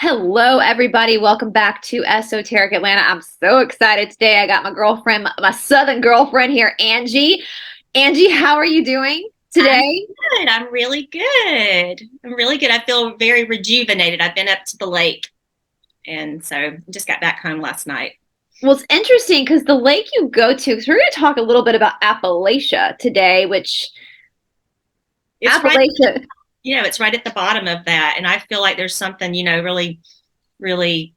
Hello, everybody. Welcome back to Esoteric Atlanta. I'm so excited today. I got my girlfriend, my Southern girlfriend here, Angie. Angie, how are you doing I'm today? good. I'm really good. I'm really good. I feel very rejuvenated. I've been up to the lake, and so just got back home last night. Well, it's interesting because the lake you go to, because we're going to talk a little bit about Appalachia today, which It's right, Appalachia, it's right at the bottom of that, and I feel like there's something, really, really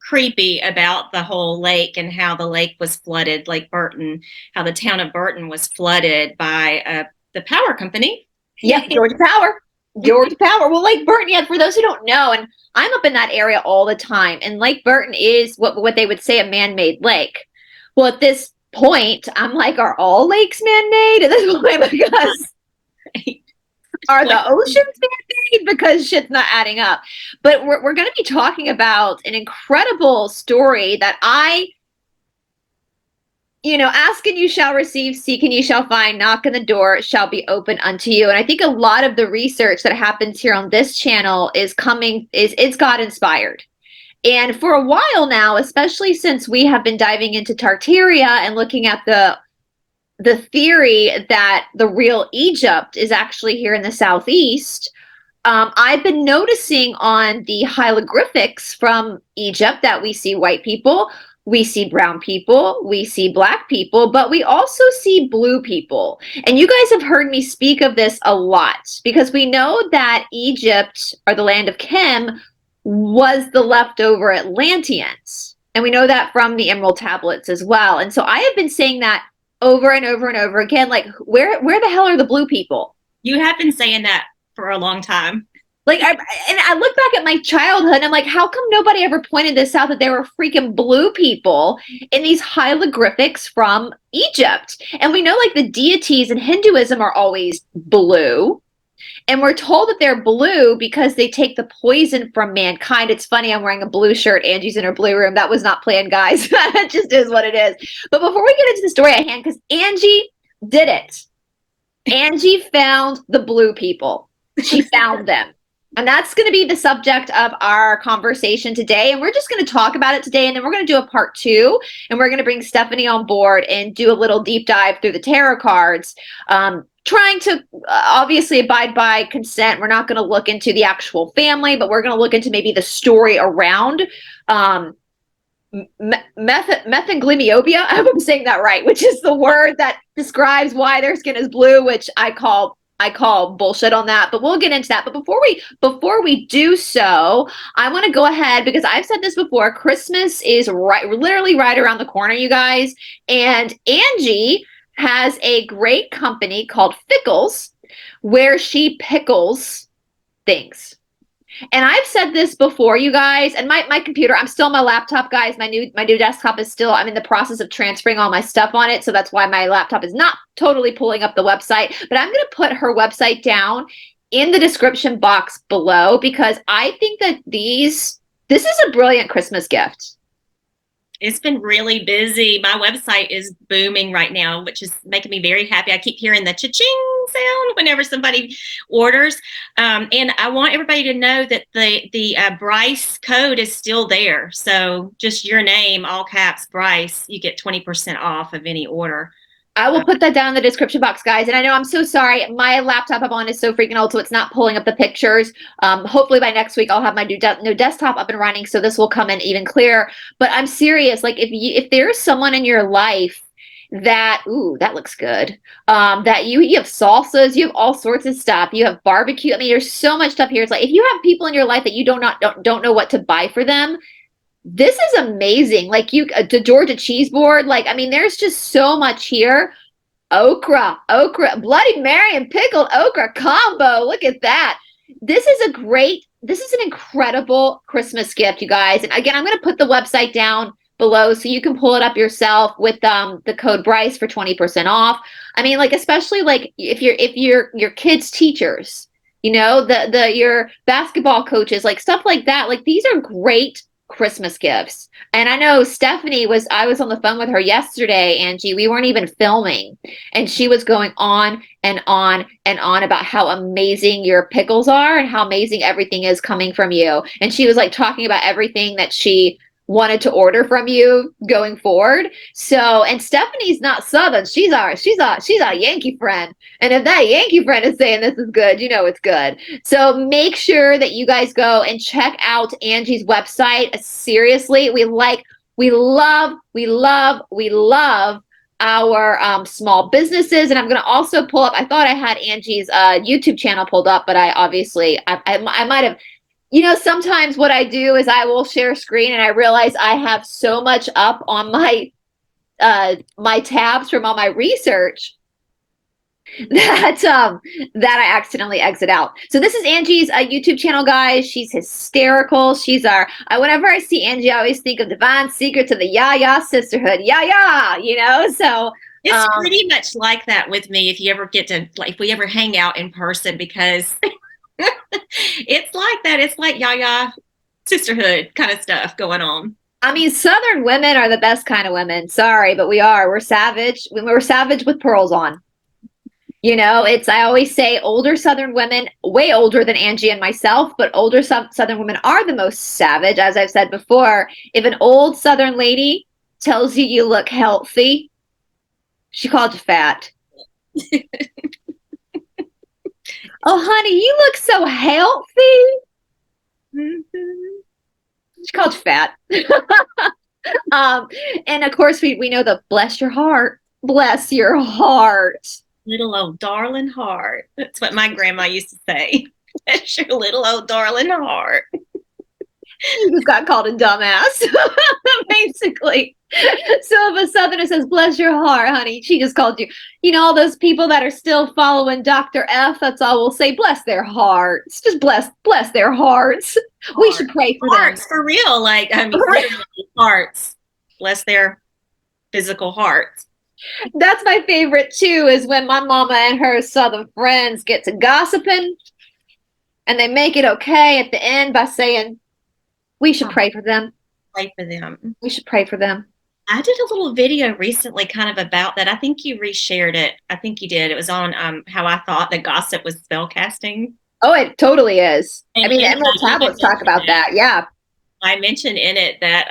creepy about the whole lake and how the lake was flooded, Lake Burton, how the town of Burton was flooded by the power company. yep, Georgia Power. Georgia Power. Well, Lake Burton, yeah, for those who don't know, and I'm up in that area all the time, and Lake Burton is what they would say a man-made lake. Well, at this point, I'm like, are all lakes man-made at this point? Because are the oceans man-made? Because shit's not adding up. But we're going to be talking about an incredible story that ask and you shall receive, seek and you shall find, knock and the door shall be open unto you. And I think a lot of the research that happens here on this channel it's God inspired. And for a while now, especially since we have been diving into Tartaria and looking at the theory that the real Egypt is actually here in the southeast, I've been noticing on the hieroglyphics from Egypt that we see white people, we see brown people, we see black people, but we also see blue people. And you guys have heard me speak of this a lot because we know that Egypt, or the land of Kim, was the leftover Atlanteans. And we know that from the Emerald Tablets as well. And so I have been saying that over and over and over again, like, where the hell are the blue people? You have been saying that for a long time. I look back at my childhood and I'm like, how come nobody ever pointed this out that there were freaking blue people in these hieroglyphics from Egypt? And we know like the deities in Hinduism are always blue. And we're told that they're blue because they take the poison from mankind. It's funny, I'm wearing a blue shirt. Angie's in her blue room. That was not planned, guys. It just is what it is. But before we get into the story at hand, because Angie did it. Angie found the blue people. She found them. And that's going to be the subject of our conversation today. And we're just going to talk about it today. And then we're going to do a part two. And we're going to bring Stephanie on board and do a little deep dive through the tarot cards. Trying to obviously abide by consent. We're not going to look into the actual family, but we're going to look into maybe the story around methanglymiopia. I hope I'm saying that right, which is the word that describes why their skin is blue, which I call bullshit on that, but we'll get into that. But before we do so, I want to go ahead because I've said this before. Christmas is literally right around the corner, you guys. And Angie has a great company called Fickles where she pickles things. And I've said this before, you guys, and my computer, I'm still on my laptop, guys. My new desktop is still, I'm in the process of transferring all my stuff on it. So that's why my laptop is not totally pulling up the website. But I'm going to put her website down in the description box below because I think that this is a brilliant Christmas gift. It's been really busy. My website is booming right now, which is making me very happy. I keep hearing the cha-ching sound whenever somebody orders. And I want everybody to know that the Brice code is still there. So just your name, all caps, Brice, you get 20% off of any order. I will put that down in the description box, guys. And I know I'm so sorry. My laptop I'm on is so freaking old, so it's not pulling up the pictures. Hopefully by next week, I'll have my new desktop up and running, so this will come in even clearer. But I'm serious. Like, if there's someone in your life that, ooh, that looks good, that you have salsas, you have all sorts of stuff. You have barbecue. I mean, there's so much stuff here. It's like, if you have people in your life that you don't know what to buy for them, this is amazing. Like the Georgia cheese board. Like, I mean, there's just so much here. Okra, Bloody Mary and pickled okra combo. Look at that. This is an incredible Christmas gift, you guys. And again, I'm going to put the website down below so you can pull it up yourself with the code Brice for 20% off. I mean, like, especially like if your kids' teachers, your basketball coaches, like stuff like that. Like, these are great Christmas gifts. And I know I was on the phone with her yesterday, Angie. We weren't even filming. And she was going on and on and on about how amazing your pickles are and how amazing everything is coming from you. And she was like talking about everything that she wanted to order from you going forward. So, and Stephanie's not Southern. She's our Yankee friend. And if that Yankee friend is saying this is good, you know it's good. So make sure that you guys go and check out Angie's website. Seriously, we love our small businesses. And I'm going to also pull up, I thought I had Angie's YouTube channel pulled up, but I might have, sometimes what I do is I will share screen and I realize I have so much up on my my tabs from all my research that I accidentally exit out. So this is Angie's YouTube channel, guys. She's hysterical. She's whenever I see Angie, I always think of Divine Secrets of the Ya Sisterhood. So it's pretty much like that with me if you ever get to, like, if we ever hang out in person, because it's like that. It's like Ya sisterhood kind of stuff going on. I mean, Southern women are the best kind of women. Sorry, but we're savage. We're savage with pearls on. I always say older Southern women, way older than Angie and myself, but older Southern women are the most savage. As I've said before, if an old Southern lady tells you you look healthy, she called you fat. Oh, honey, you look so healthy. Mm-hmm. She called you fat. And of course, we know the bless your heart. Bless your heart. Little old darling heart. That's what my grandma used to say. Bless your little old darling heart. You just got called a dumbass, basically. So if a Southerner says, bless your heart, honey, she just called you. All those people that are still following Dr. F, that's all we'll say, bless their hearts. Just bless their hearts. We should pray for hearts, them. For real. Like, I mean, literally hearts. Bless their physical hearts. That's my favorite, too, is when my mama and her Southern friends get to gossiping and they make it okay at the end by saying, we should pray for them. Pray for them. We should pray for them. I did a little video recently kind of about that. I think you reshared it. I think you did. It was on how I thought that gossip was spell casting. Oh, it totally is. And the Emerald Tablets talk about that. Yeah. I mentioned in it that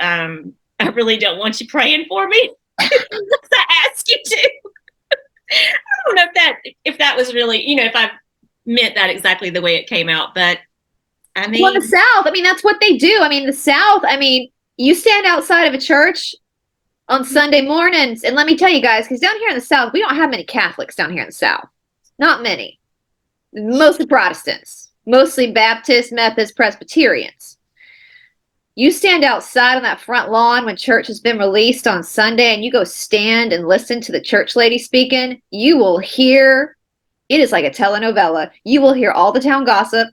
I really don't want you praying for me. I ask you to. I don't know if that was really, if I meant that exactly the way it came out, but I mean, well, the South, that's what they do. The South, you stand outside of a church on Sunday mornings, and let me tell you guys, because down here in the South, we don't have many Catholics down here in the South. Not many. Mostly Protestants, mostly Baptist, Methodist, Presbyterians. You stand outside on that front lawn when church has been released on Sunday, and you go stand and listen to the church lady speaking, you will hear, it is like a telenovela. You will hear all the town gossip.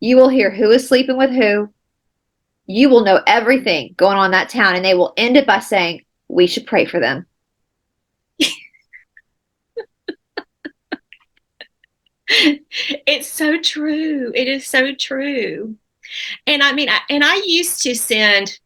You will hear who is sleeping with who. You will know everything going on in that town, and they will end it by saying, we should pray for them. It's so true. It is so true. And I used to send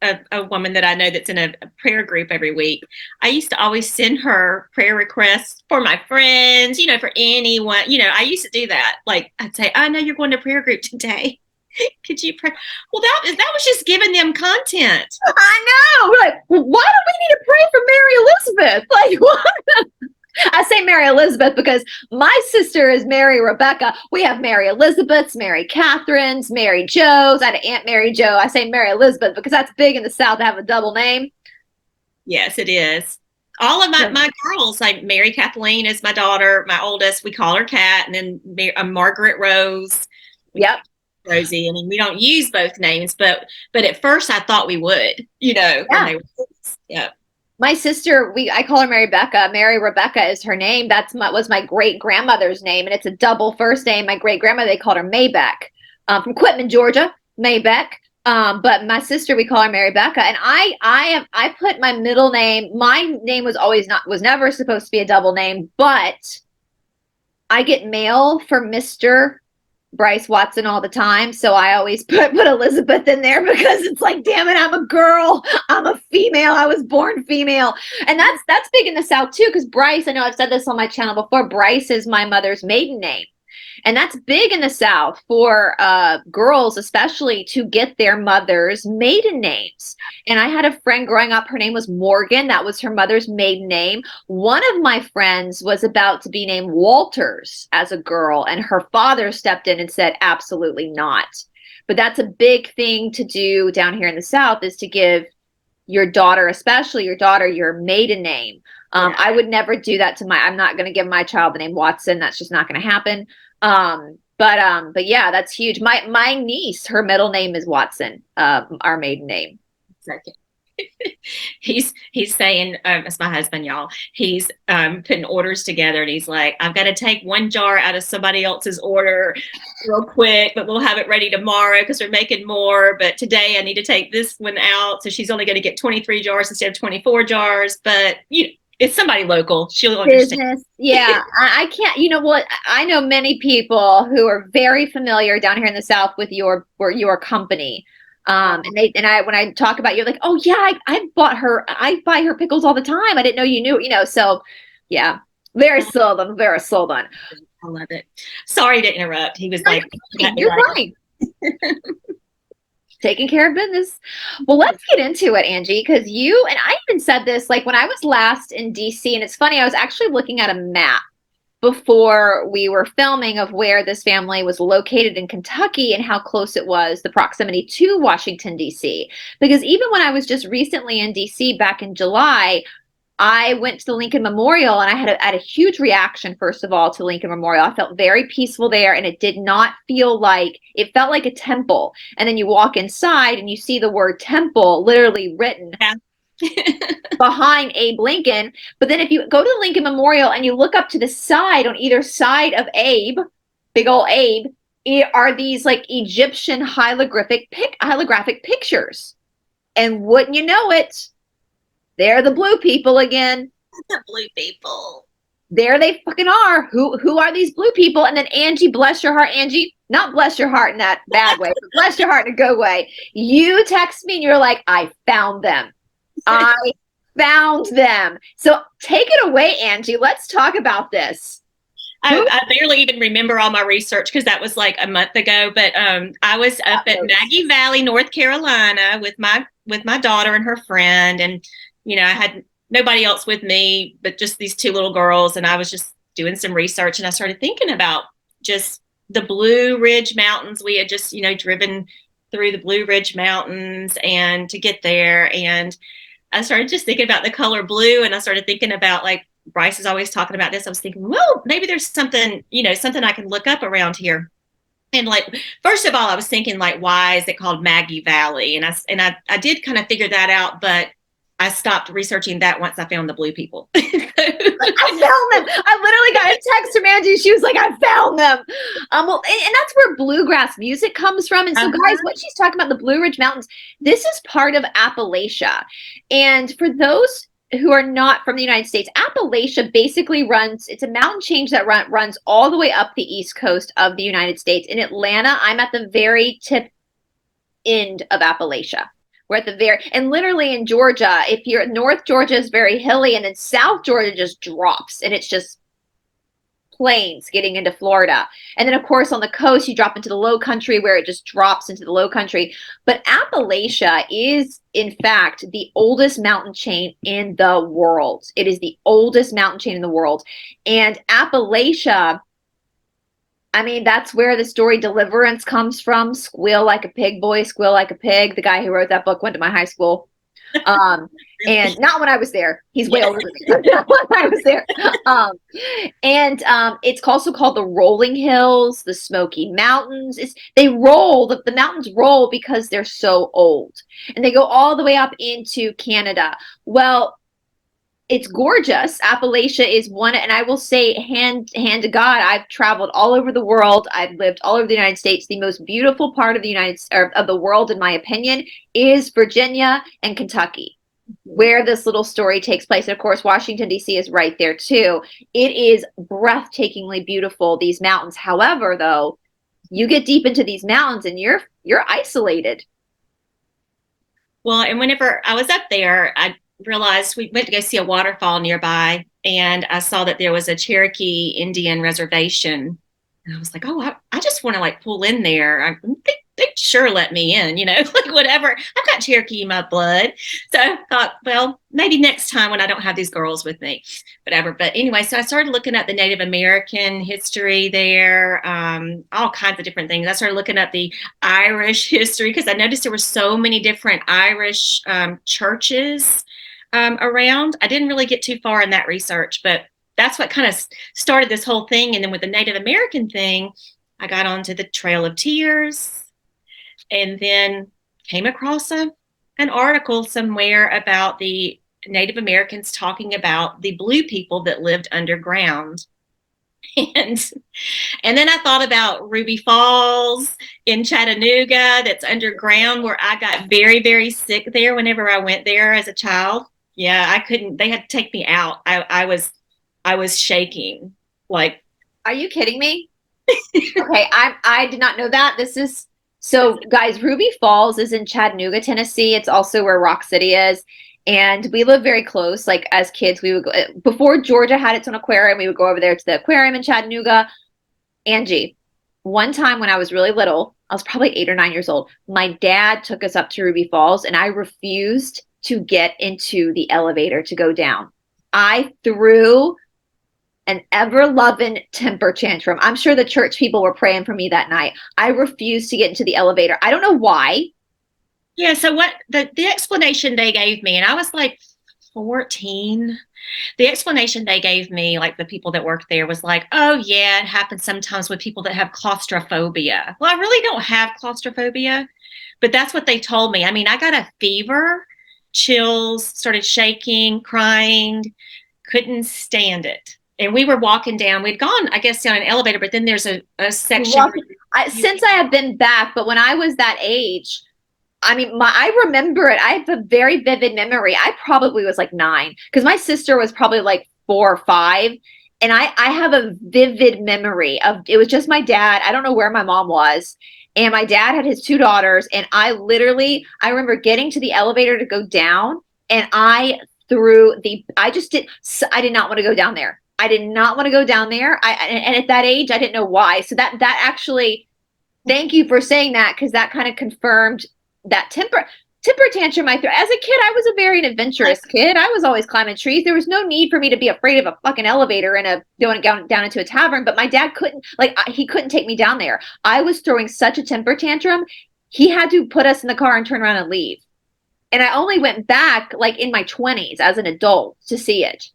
a woman that I know that's in a prayer group every week. I used to always send her prayer requests for my friends, for anyone. I used to do that. Like, I'd say, I know you're going to prayer group today. Could you pray? Well, that was just giving them content. I know. We're like, why do we need to pray for Mary Elizabeth? Like, what? I say Mary Elizabeth because my sister is Mary Rebecca. We have Mary Elizabeths, Mary Catherines, Mary Joes. I had Aunt Mary Joe. I say Mary Elizabeth because that's big in the South to have a double name. Yes, it is. All of my girls, like Mary Kathleen is my daughter, my oldest. We call her Kat, and then Margaret Rose. Yep. Rosie. We don't use both names, but at first I thought we would, yeah. When they were, yeah. My sister, I call her Mary Becca. Mary Rebecca is her name. Was my great grandmother's name, and it's a double first name. My great grandmother, they called her Maybeck, from Quitman, Georgia. Maybeck. But my sister, we call her Mary Becca, and I put my middle name. My name was never supposed to be a double name, but I get mail for Mr. Brice Watson all the time. So I always put Elizabeth in there because it's like, damn it, I'm a girl. I'm a female. I was born female. And that's big in the South too, because Brice, I know I've said this on my channel before, Brice is my mother's maiden name. And that's big in the South for girls, especially, to get their mother's maiden names. And I had a friend growing up, her name was Morgan. That was her mother's maiden name. One of my friends was about to be named Walters as a girl, and her father stepped in and said, absolutely not. But that's a big thing to do down here in the South, is to give your daughter, especially your daughter, your maiden name. I would never do that to I'm not going to give my child the name Watson. That's just not going to happen. But yeah, that's huge. My niece, her middle name is Watson, our maiden name. Second. He's saying, it's my husband, y'all. He's putting orders together, and he's like, I've got to take one jar out of somebody else's order real quick, but we'll have it ready tomorrow because we're making more. But today I need to take this one out, so she's only going to get 23 jars instead of 24 jars. But it's somebody local. She'll understand. Business. Yeah, I can't. You know what? I know many people who are very familiar down here in the South with your company. And when I talk about, you're like, oh yeah, I buy her pickles all the time. I didn't know you knew, so yeah, very Southern. I love it. Sorry to interrupt. He was like, you're fine. Taking care of business. Well, let's get into it, Angie, because you and I even said this, like when I was last in DC, and it's funny, I was actually looking at a map before we were filming of where this family was located in Kentucky and how close it was, the proximity to Washington, D.C. Because even when I was just recently in D.C. back in July, I went to the Lincoln Memorial, and I had a huge reaction, first of all, to Lincoln Memorial. I felt very peaceful there, and it did not feel like, it felt like a temple. And then you walk inside and you see the word temple literally written behind Abe Lincoln. But then if you go to the Lincoln Memorial and you look up to the side, on either side of Abe, big old Abe, are these like Egyptian hieroglyphic pictures. And wouldn't you know it, they're the blue people again. The blue people. There they fucking are. Who are these blue people? And then Angie, bless your heart, Angie, not bless your heart in that bad way, but bless your heart in a good way. You text me and you're like, I found them. I found them. So take it away, Angie. Let's talk about this. I barely even remember all my research because that was like a month ago. But I was up at Maggie Valley, North Carolina, with my daughter and her friend, and I had nobody else with me but just these two little girls, and I was just doing some research, and I started thinking about just the Blue Ridge Mountains. We had just driven through the Blue Ridge Mountains and to get there, and I started just thinking about the color blue, and I started thinking about, like, Brice is always talking about this. I was thinking, well, maybe there's something, something I can look up around here. And like, first of all, I was thinking, like, why is it called Maggie Valley? And I did kind of figure that out, but I stopped researching that once I found the blue people. I found them. I literally got a text from Angie. She was like, I found them. Well, and that's where bluegrass music comes from. And so, guys, what she's talking about, the Blue Ridge Mountains, this is part of Appalachia. And for those who are not from the United States, Appalachia basically it's a mountain chain that runs all the way up the east coast of the United States. In Atlanta, I'm at the very tip end of Appalachia. We're at the and literally in Georgia, if you're North Georgia is very hilly, and then South Georgia just drops, and it's just plains getting into Florida. And then of course on the coast, you drop into the low country where it just drops into the low country. But Appalachia is in fact the oldest mountain chain in the world. It is the oldest mountain chain in the world. And Appalachia, I mean, that's where the story Deliverance comes from. Squeal like a pig, boy, squeal like a pig. The guy who wrote that book went to my high school. And not when I was there. He's way older than me. Not when I was there. It's also called the Rolling Hills, the Smoky Mountains. The mountains roll because they're so old. And they go all the way up into Canada. Well, it's gorgeous. Appalachia is one, and I will say, hand to God, I've traveled all over the world. I've lived all over the United States. The most beautiful part of the world, in my opinion, is Virginia and Kentucky, where this little story takes place. And of course, Washington, D.C. is right there too. It is breathtakingly beautiful, these mountains. However, though, you get deep into these mountains and you're isolated. Well, and whenever I was up there, I realized we went to go see a waterfall nearby, and I saw that there was a Cherokee Indian reservation. And I was like, oh, I just want to like pull in there. They'd sure let me in, like whatever. I've got Cherokee in my blood. So I thought, well, maybe next time when I don't have these girls with me, whatever. But anyway, so I started looking at the Native American history there, all kinds of different things. I started looking at the Irish history because I noticed there were so many different Irish churches around. I didn't really get too far in that research, but that's what kind of started this whole thing. And then with the Native American thing, I got onto the Trail of Tears and then came across an article somewhere about the Native Americans talking about the blue people that lived underground. And then I thought about Ruby Falls in Chattanooga that's underground, where I got very, very sick there whenever I went there as a child. Yeah, I couldn't, they had to take me out. I was shaking. Like, are you kidding me? Okay, I did not know that. This is so, guys, Ruby Falls is in Chattanooga, Tennessee. It's also where Rock City is. And we live very close. Like as kids, we would go before Georgia had its own aquarium, we would go over there to the aquarium in Chattanooga. Angie, one time when I was really little, I was probably 8 or 9 years old. My dad took us up to Ruby Falls and I refused to get into the elevator to go down. I threw an ever-loving temper tantrum. I'm sure the church people were praying for me that night. I refused to get into the elevator. I don't know why. Yeah, so what the explanation they gave me, and I was like 14, the explanation they gave me, like the people that worked there, was like, oh yeah, it happens sometimes with people that have claustrophobia. Well, I really don't have claustrophobia, but that's what they told me. I mean, I got a fever, chills, started shaking, crying, couldn't stand it. And we were walking down, we'd gone, I guess, down an elevator, but then there's a section. Since I have been back, but when I was that age, I mean, I remember it. I have a very vivid memory. I probably was like 9 because my sister was probably like 4 or 5. And I have a vivid memory of, it was just my dad. I don't know where my mom was. And my dad had his 2 daughters. And I remember getting to the elevator to go down. And I did not want to go down there. I did not want to go down there. And at that age, I didn't know why. So that actually, thank you for saying that, because that kind of confirmed that temper tantrum I threw. As a kid, I was a very adventurous kid. I was always climbing trees. There was no need for me to be afraid of a fucking elevator and going down into a tavern. But my dad couldn't, he couldn't take me down there. I was throwing such a temper tantrum. He had to put us in the car and turn around and leave. And I only went back like in my 20s as an adult to see it.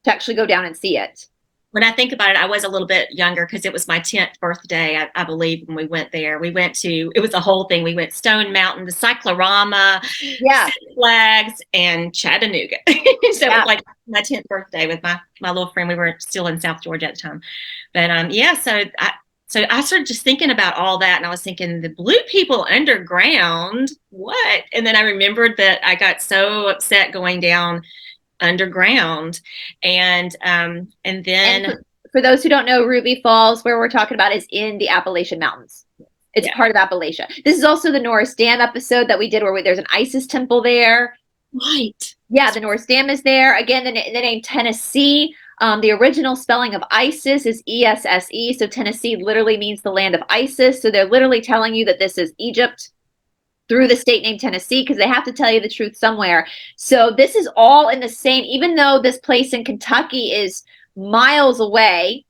To actually go down and see it. When I think about it, I was a little bit younger because it was my 10th birthday, I believe, when we went there. We went to, it was a whole thing. We went Stone Mountain, the Cyclorama, Six Flags, and Chattanooga. So it was like my 10th birthday with my little friend. We were still in South Georgia at the time. But so I started just thinking about all that, and I was thinking, the blue people underground, what? And then I remembered that I got so upset going down underground, and then for those who don't know, Ruby Falls, where we're talking about, is in the Appalachian Mountains. It's part of Appalachia. This is also the Norris Dam episode that we did, where there's an Isis temple there. Right. Yeah, the Norris Dam is there. Again, the name Tennessee. The original spelling of Isis is ESSE. So Tennessee literally means the land of Isis. So they're literally telling you that this is Egypt through the state named Tennessee, because they have to tell you the truth somewhere. So this is all in the same, even though this place in Kentucky is miles away,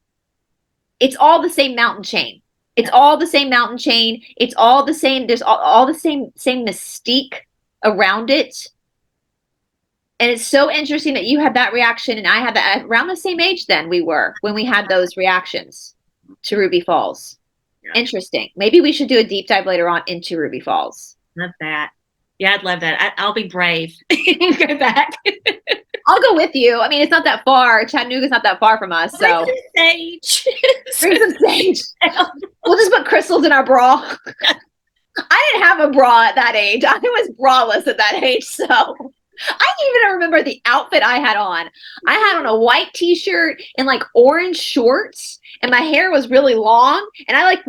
it's all the same mountain chain. It's all the same mountain chain. It's all the same. There's all the same mystique around it. And it's so interesting that you had that reaction and I had that around the same age then we were when we had those reactions to Ruby Falls. Yeah. Interesting. Maybe we should do a deep dive later on into Ruby Falls. Love that. Yeah, I'd love that. I'll be brave and go back. I'll go with you. I mean, it's not that far. Chattanooga's not that far from us. So bring some sage. Bring some sage. We'll just put crystals in our bra. I didn't have a bra at that age. I was braless at that age. So I even remember the outfit I had on. I had on a white t-shirt and like orange shorts, and my hair was really long. And I like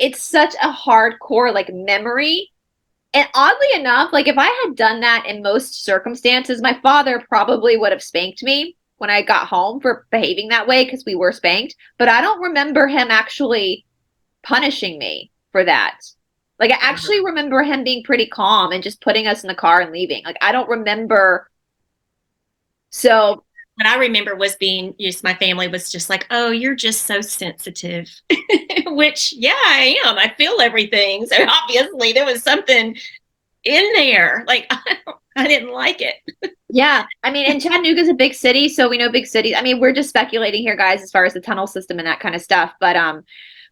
it's such a hardcore like memory. And oddly enough, like if I had done that in most circumstances, my father probably would have spanked me when I got home for behaving that way because we were spanked. But I don't remember him actually punishing me for that. Like I actually remember him being pretty calm and just putting us in the car and leaving. Like I don't remember. So What I remember was being just my family was just like, "Oh, you're just so sensitive," which yeah, I am. I feel everything. So obviously there was something in there. Like I didn't like it. yeah, I mean, and Chattanooga's a big city, so we know big cities. I mean, we're just speculating here, guys, as far as the tunnel system and that kind of stuff.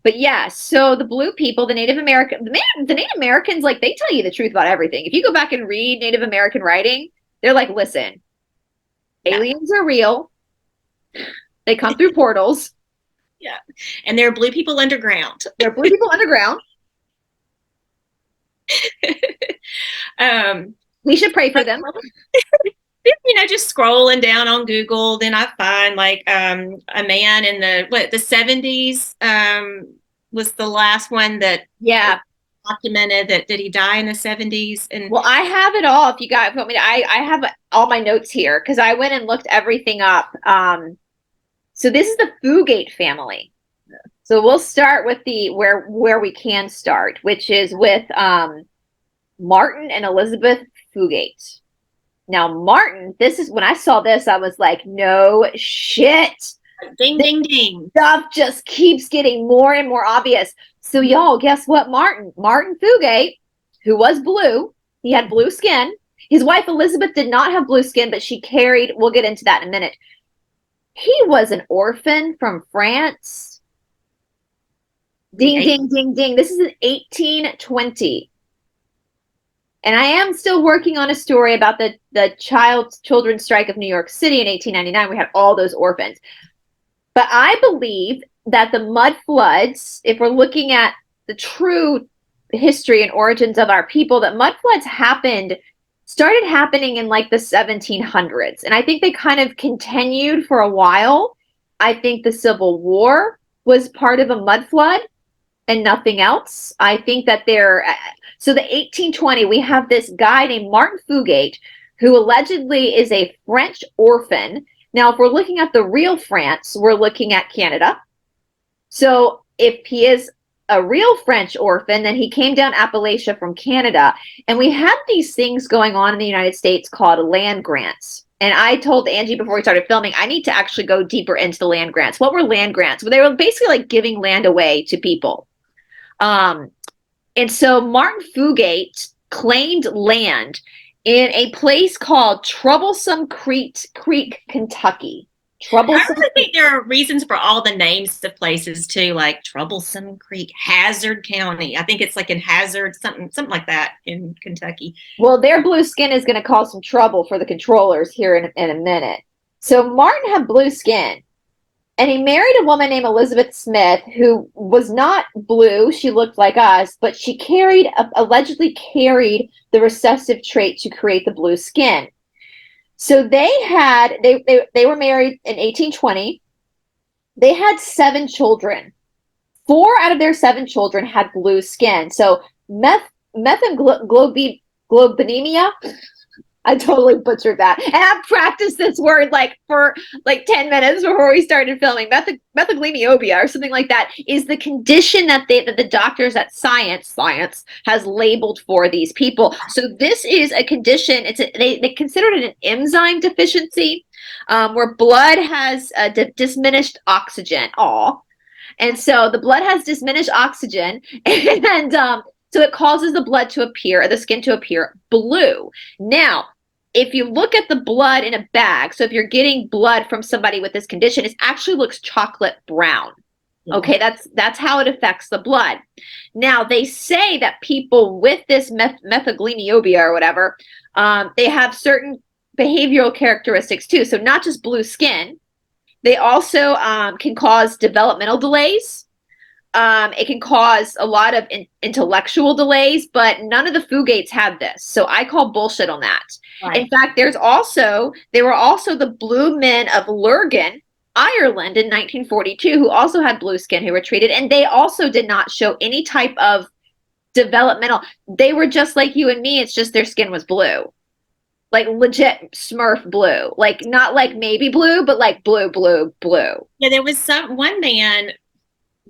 But yeah, so the blue people, the Native American, the Native Americans, like they tell you the truth about everything. If you go back and read Native American writing, they're like, listen, Yeah. aliens are real. They come through portals. Yeah. And there are blue people underground. There are blue people underground. um, We should pray for them. just scrolling down on Google, then I find like a man in the 70s was the last one that Yeah. documented that did he die in the 70s and Well, I have it all. If you guys want me to, I have all my notes here because I went and looked everything up. So this is the Fugate family. So we'll start with the where we can start, which is with Martin and Elizabeth Fugate. Now, Martin, this is when I saw this, I was like, no shit. ding ding ding. Stuff just keeps getting more and more obvious. So y'all, guess what? Martin Fugate, who was blue, he had blue skin. His wife Elizabeth did not have blue skin, but she carried, we'll get into that in a minute. He was an orphan from France. Ding, ding, ding, ding. This is in 1820. And I am still working on a story about the children's strike of New York City in 1899. We had all those orphans. But I believe that the mud floods, if we're looking at the true history and origins of our people, that mud floods started happening in like the 1700s. And I think they kind of continued for a while. I think the Civil War was part of a mud flood and nothing else. I think that so the 1820, we have this guy named Martin Fugate, who allegedly is a French orphan. Now, if we're looking at the real France, we're looking at Canada. So if he is a real French orphan, then he came down Appalachia from Canada. And we have these things going on in the United States called land grants. And I told Angie before we started filming, I need to actually go deeper into the land grants. What were land grants? Well, they were basically like giving land away to people. And so Martin Fugate claimed land in a place called Troublesome Creek, Kentucky. I really think there are reasons for all the names of places too, like Troublesome Creek, Hazard County. I think it's like in Hazard, something like that in Kentucky. Well, their blue skin is going to cause some trouble for the controllers here in a minute. So Martin had blue skin. And he married a woman named Elizabeth Smith, who was not blue. She looked like us, but she allegedly carried the recessive trait to create the blue skin. So they were married in 1820. They had 7 children. 4 out of their 7 children had blue skin. So methanoglobemia. I totally butchered that. And I've practiced this word like for like 10 minutes before we started filming. Methanoglobemia or something like that is the condition that the doctors at science has labeled for these people. So this is a condition. They considered it an enzyme deficiency where blood has diminished oxygen. And so the blood has diminished oxygen and so it causes the skin to appear blue. Now, if you look at the blood in a bag, so if you're getting blood from somebody with this condition, it actually looks chocolate brown. Okay, that's how it affects the blood. Now, they say that people with this methanoglobemia or whatever, they have certain behavioral characteristics too. So not just blue skin, they also can cause developmental delays. It can cause a lot of intellectual delays, but none of the Fugates had this. So I call bullshit on that. Right. In fact, there were also the Blue Men of Lurgan, Ireland in 1942, who also had blue skin who were treated, and they also did not show any type of developmental. They were just like you and me. It's just their skin was blue, like legit Smurf blue, like not like maybe blue, but like blue, blue, blue. Yeah, there was one man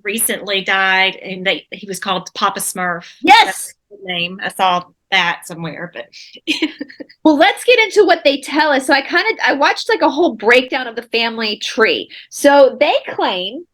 recently died, and he was called Papa Smurf. Yes. That's his name. I saw that somewhere, but Well, let's get into what they tell us. So I watched like a whole breakdown of the family tree. So they claim,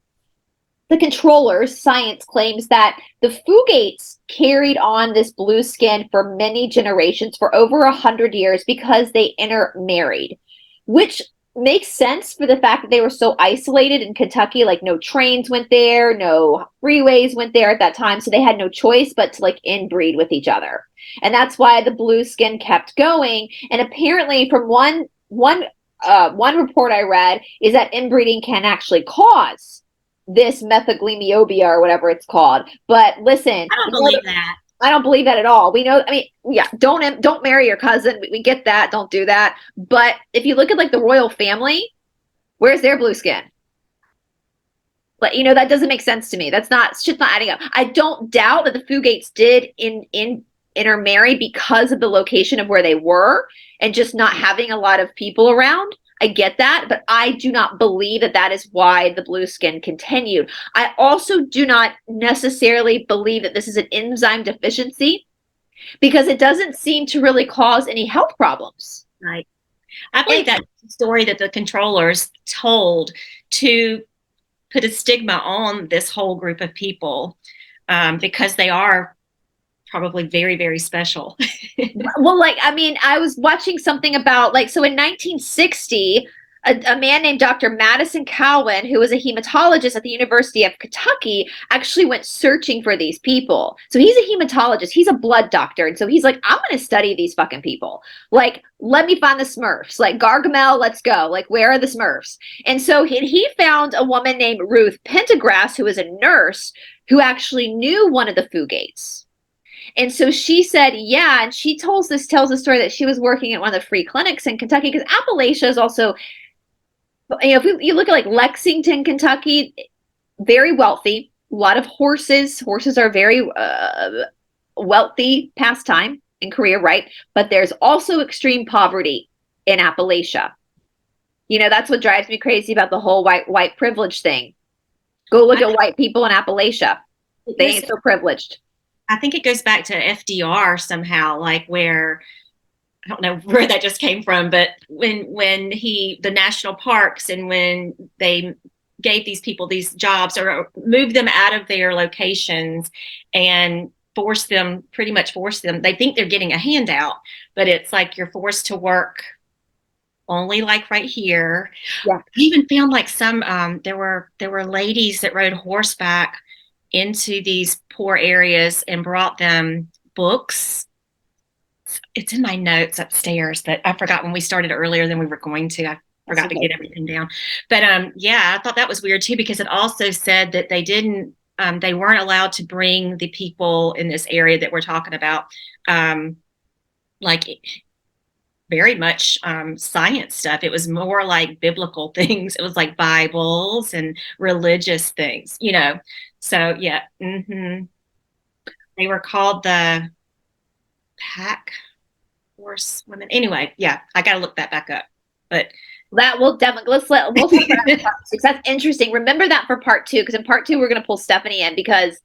the controllers, science claims that the Fugates carried on this blue skin for many generations, for over 100 years, because they intermarried, which makes sense for the fact that they were so isolated in Kentucky. Like no trains went there, no freeways went there at that time, so they had no choice but to like inbreed with each other, and that's why the blue skin kept going. And apparently, from one report I read, is that inbreeding can actually cause this methaglemia or whatever it's called. But listen, I don't believe that. I don't believe that at all. We know, I mean, yeah, don't marry your cousin. We get that. Don't do that. But if you look at like the royal family, where's their blue skin? Like, that doesn't make sense to me. That's not, it's just not adding up. I don't doubt that the Fugates did intermarry because of the location of where they were and just not having a lot of people around. I get that, but I do not believe that that is why the blue skin continued. I also do not necessarily believe that this is an enzyme deficiency, because it doesn't seem to really cause any health problems. Right. I believe that story that the controllers told to put a stigma on this whole group of people, because they are probably very, very special. Well, like, I mean, I was watching something about, like, so in 1960, a man named Dr. Madison Cowan, who was a hematologist at the University of Kentucky, actually went searching for these people. So he's a hematologist, he's a blood doctor. And so he's like, I'm going to study these fucking people. Like, let me find the Smurfs. Like, Gargamel, let's go. Like, where are the Smurfs? And so he found a woman named Ruth Pendergrass, who was a nurse, who actually knew one of the Fugates. And so she said, yeah, and she tells the story that she was working at one of the free clinics in Kentucky, because Appalachia is also, if you look at like Lexington, Kentucky, very wealthy, a lot of horses. Horses are very wealthy pastime in Korea, right? But there's also extreme poverty in Appalachia. That's what drives me crazy about the whole white privilege thing. Go look at white people in Appalachia. They ain't so privileged. I think it goes back to FDR somehow, like where, I don't know where that just came from, but when the national parks, and when they gave these people these jobs or moved them out of their locations and pretty much forced them, they think they're getting a handout, but it's like you're forced to work only like right here. Yeah. I even found like some, there were ladies that rode horseback into these poor areas and brought them books. It's in my notes upstairs, but I forgot when we started earlier than we were going to. I forgot to get everything down. But yeah, I thought that was weird too, because it also said that they weren't allowed to bring the people in this area that we're talking about, like very much science stuff. It was more like biblical things. It was like Bibles and religious things, So yeah, they were called the Pack Horse Women. Anyway, yeah, I got to look that back up. But that will definitely, we'll talk about that in part 6. That's interesting. Remember that for part 2, because in part 2 we're going to pull Stephanie in, because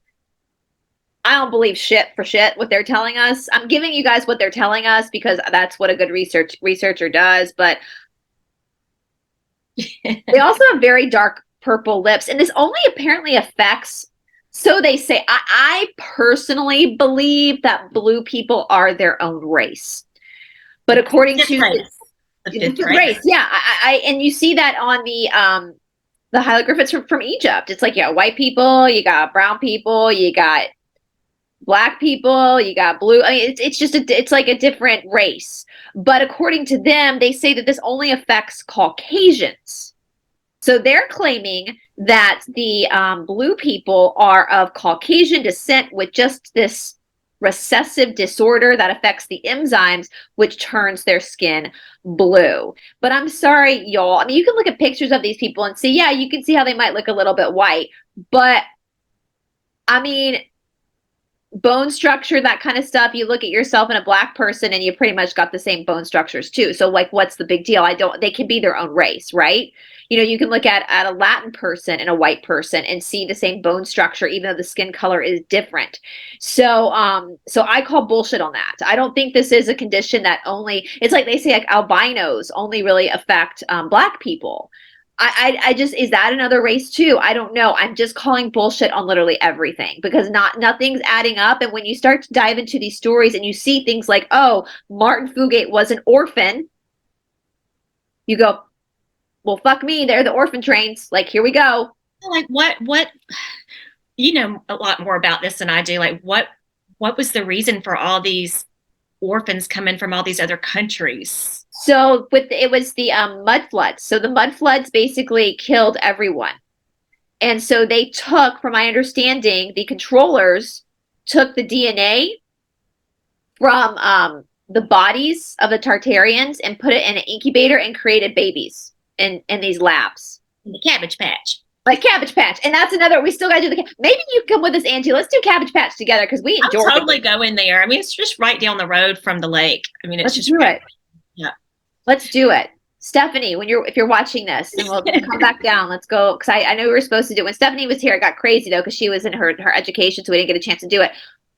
I don't believe shit for shit what they're telling us. I'm giving you guys what they're telling us because that's what a good researcher does. But they also have very dark purple lips, and this only apparently affects, so they say. I personally believe that blue people are their own race, but according to the race, yeah, and you see that on the hieroglyphics from Egypt. It's like, yeah, white people, you got brown people, you got black people, you got blue. I mean, it's just it's like a different race. But according to them, they say that this only affects Caucasians. So they're claiming that the blue people are of Caucasian descent with just this recessive disorder that affects the enzymes, which turns their skin blue. But I'm sorry, y'all. I mean, you can look at pictures of these people and see, yeah, you can see how they might look a little bit white. But I mean, bone structure, that kind of stuff, you look at yourself and a black person and you pretty much got the same bone structures too. So like, what's the big deal? They can be their own race, right? You know, you can look at a Latin person and a white person and see the same bone structure, even though the skin color is different. So I call bullshit on that. I don't think this is a condition that only, it's like they say like albinos only really affect black people. I just, is that another race too? I don't know. I'm just calling bullshit on literally everything because nothing's adding up. And when you start to dive into these stories and you see things like, oh, Martin Fugate was an orphan, you go, well, fuck me. They're the orphan trains. Like, here we go. Like what you know a lot more about this than I do. Like what was the reason for all these orphans coming from all these other countries? So it was the mud floods. So the mud floods basically killed everyone. And so they took, from my understanding, the controllers took the DNA from the bodies of the Tartarians and put it in an incubator and created babies in these labs. In the Cabbage Patch. Like Cabbage Patch. And that's another, we still got to do maybe you can come with us, Angie. Let's do Cabbage Patch together because we enjoy it. I'll totally go in there. I mean, it's just right down the road from the lake. I mean, it's Let's do it. Yeah. Let's do it. Stephanie, if you're watching this, and we'll come back down, let's go. Because I know we were supposed to do it. When Stephanie was here, it got crazy though, because she was in her education, so we didn't get a chance to do it.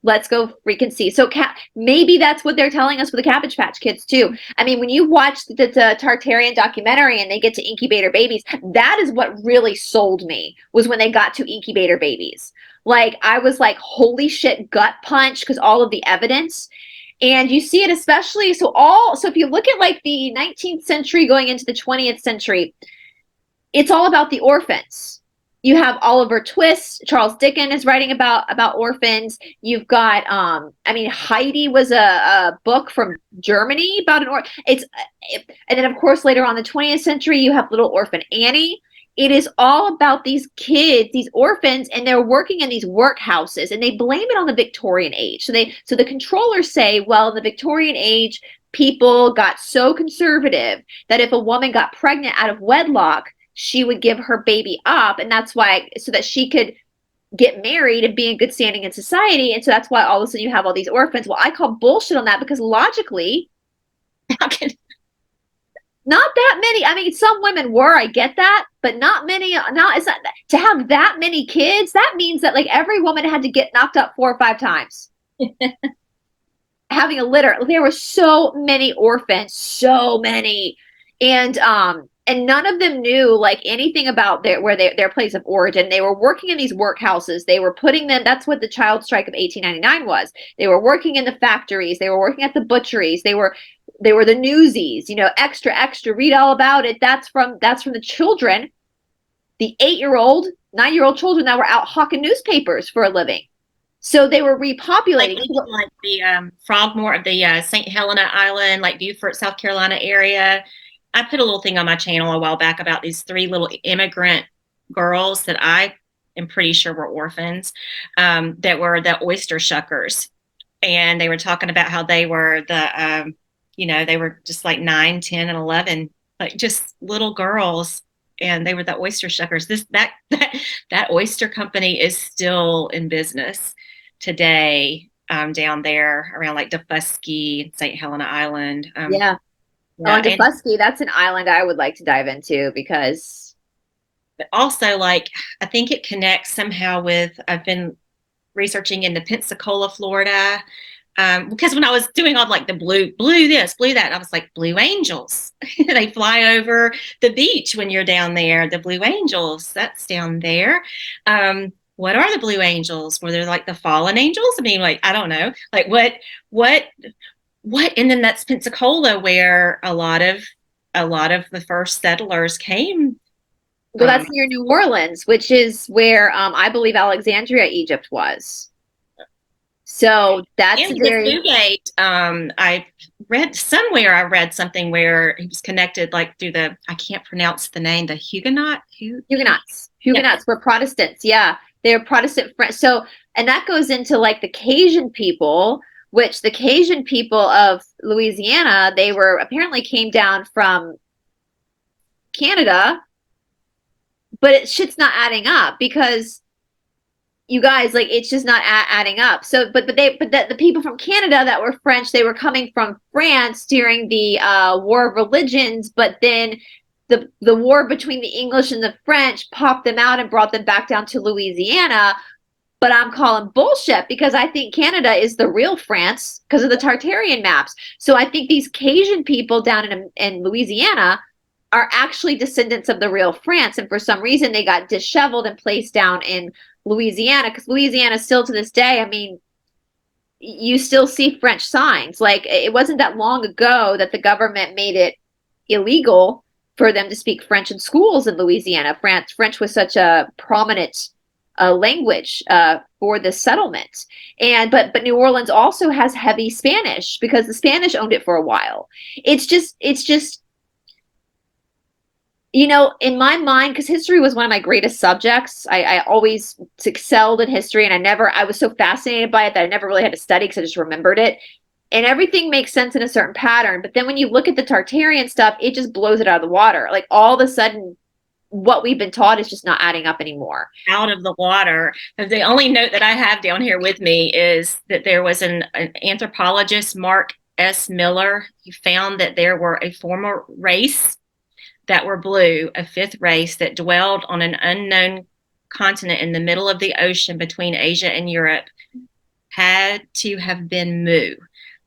Let's go freaking see. So maybe that's what they're telling us with the Cabbage Patch Kids too. I mean, when you watch the Tartarian documentary and they get to incubator babies, that is what really sold me, was when they got to incubator babies. Like, I was like, holy shit, gut punch, because all of the evidence. And you see it especially, so if you look at like the 19th century going into the 20th century, it's all about the orphans. You have Oliver Twist, Charles Dickens is writing about orphans. You've got, I mean, Heidi was a book from Germany about an orphan. And then of course later on in the 20th century, you have Little Orphan Annie. It is all about these kids, these orphans, and they're working in these workhouses, and they blame it on the Victorian age. So the controllers say, well, in the Victorian age, people got so conservative that if a woman got pregnant out of wedlock, she would give her baby up, and that's why, so that she could get married and be in good standing in society. And so that's why all of a sudden you have all these orphans. Well, I call bullshit on that because logically, not that many. I mean, some women were, I get that, but not many. Not, it's not, to have that many kids, that means that like every woman had to get knocked up 4 or 5 times. Having a litter. There were so many orphans, so many. And none of them knew like anything about their place of origin. They were working in these workhouses. They were putting them, that's what the child strike of 1899 was. They were working in the factories. They were working at the butcheries. They were the newsies, you know, extra, read all about it. That's from the children, the 8-year-old, 9-year-old children that were out hawking newspapers for a living. So they were repopulating. Like the Frogmore of the St. Helena Island, like Beaufort, South Carolina area. I put a little thing on my channel a while back about these 3 little immigrant girls that I am pretty sure were orphans, that were the oyster shuckers. And they were talking about how they were they were just like 9, 10, and 11, like just little girls. And they were the oyster shuckers. That oyster company is still in business today, down there around like Defusky, St. Helena Island. Yeah. Oh, and Defusky, that's an island I would like to dive into because. But also, like, I think it connects somehow with, I've been researching into Pensacola, Florida, because when I was doing all like the blue this, blue that, I was like, Blue Angels. They fly over the beach when you're down there. The Blue Angels, that's down there. What are the Blue Angels? Were they like the fallen angels? I mean, like, I don't know. Like what? And then that's Pensacola, where a lot of the first settlers came. Well, that's near New Orleans, which is where I believe Alexandria, Egypt was. So that's And with very Newgate, I read something where he was connected like through the, I can't pronounce the name, the Huguenot. Huguenots. Yeah, Huguenots were Protestants. Yeah, they're Protestant French. So, and that goes into like the Cajun people, which the Cajun people of Louisiana, they were apparently came down from Canada, but shit's not adding up because you guys, like, it's just not adding up. So but the people from Canada that were French, they were coming from France during the war of religions, but then the war between the English and the French popped them out and brought them back down to Louisiana. But I'm calling bullshit because I think Canada is the real France because of the Tartarian maps. So I think these Cajun people down in Louisiana are actually descendants of the real France. And for some reason, they got disheveled and placed down in Louisiana because Louisiana still to this day, I mean, you still see French signs. Like it wasn't that long ago that the government made it illegal for them to speak French in schools in Louisiana. French was such a prominent language for the settlement. And but New Orleans also has heavy Spanish because the Spanish owned it for a while. It's just in my mind, because history was one of my greatest subjects, I always excelled in history, and I was so fascinated by it that I never really had to study because I just remembered it. And everything makes sense in a certain pattern. But then when you look at the Tartarian stuff, it just blows it out of the water. Like all of a sudden, what we've been taught is just not adding up anymore. out of the water. The only note that I have down here with me is that there was an anthropologist, Mark S. Miller. He found that there were a former race that were blue, a fifth race that dwelled on an unknown continent in the middle of the ocean between Asia and Europe, had to have been Mu.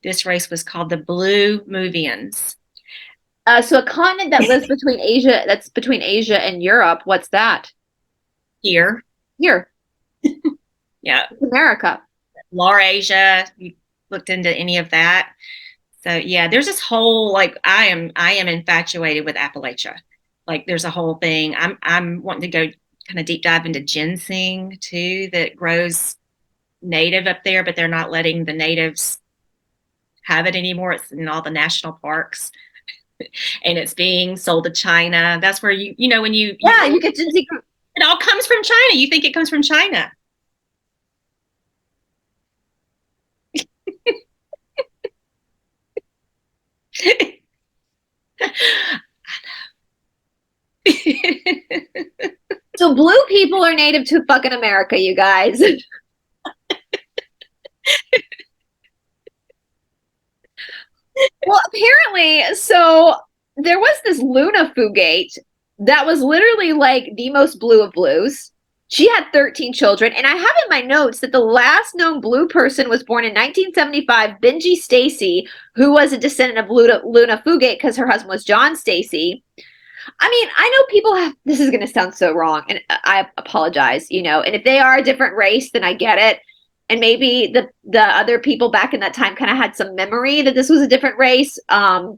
This race was called the Blue Movians. So a continent that lives that's between Asia and Europe, what's that? Here, Here, yeah, America. Laurasia. You looked into any of that? So yeah, there's this whole like I am infatuated with Appalachia. Like there's a whole thing. I'm wanting to go kind of deep dive into ginseng too that grows native up there, but they're not letting the natives have it anymore. It's in all the national parks and it's being sold to China. That's where when Yeah, you get ginseng. it all comes from China. You think it comes from China. So blue people are native to fucking America, you guys. Well, apparently, so there was this Luna Fugate that was literally like the most blue of blues. She had 13 children, and I have in my notes that the last known blue person was born in 1975, Benji Stacy, who was a descendant of Luna Fugate because her husband was John Stacy. I mean, I know people have, this is going to sound so wrong, and I apologize, and if they are a different race, then I get it. And maybe the other people back in that time kind of had some memory that this was a different race. The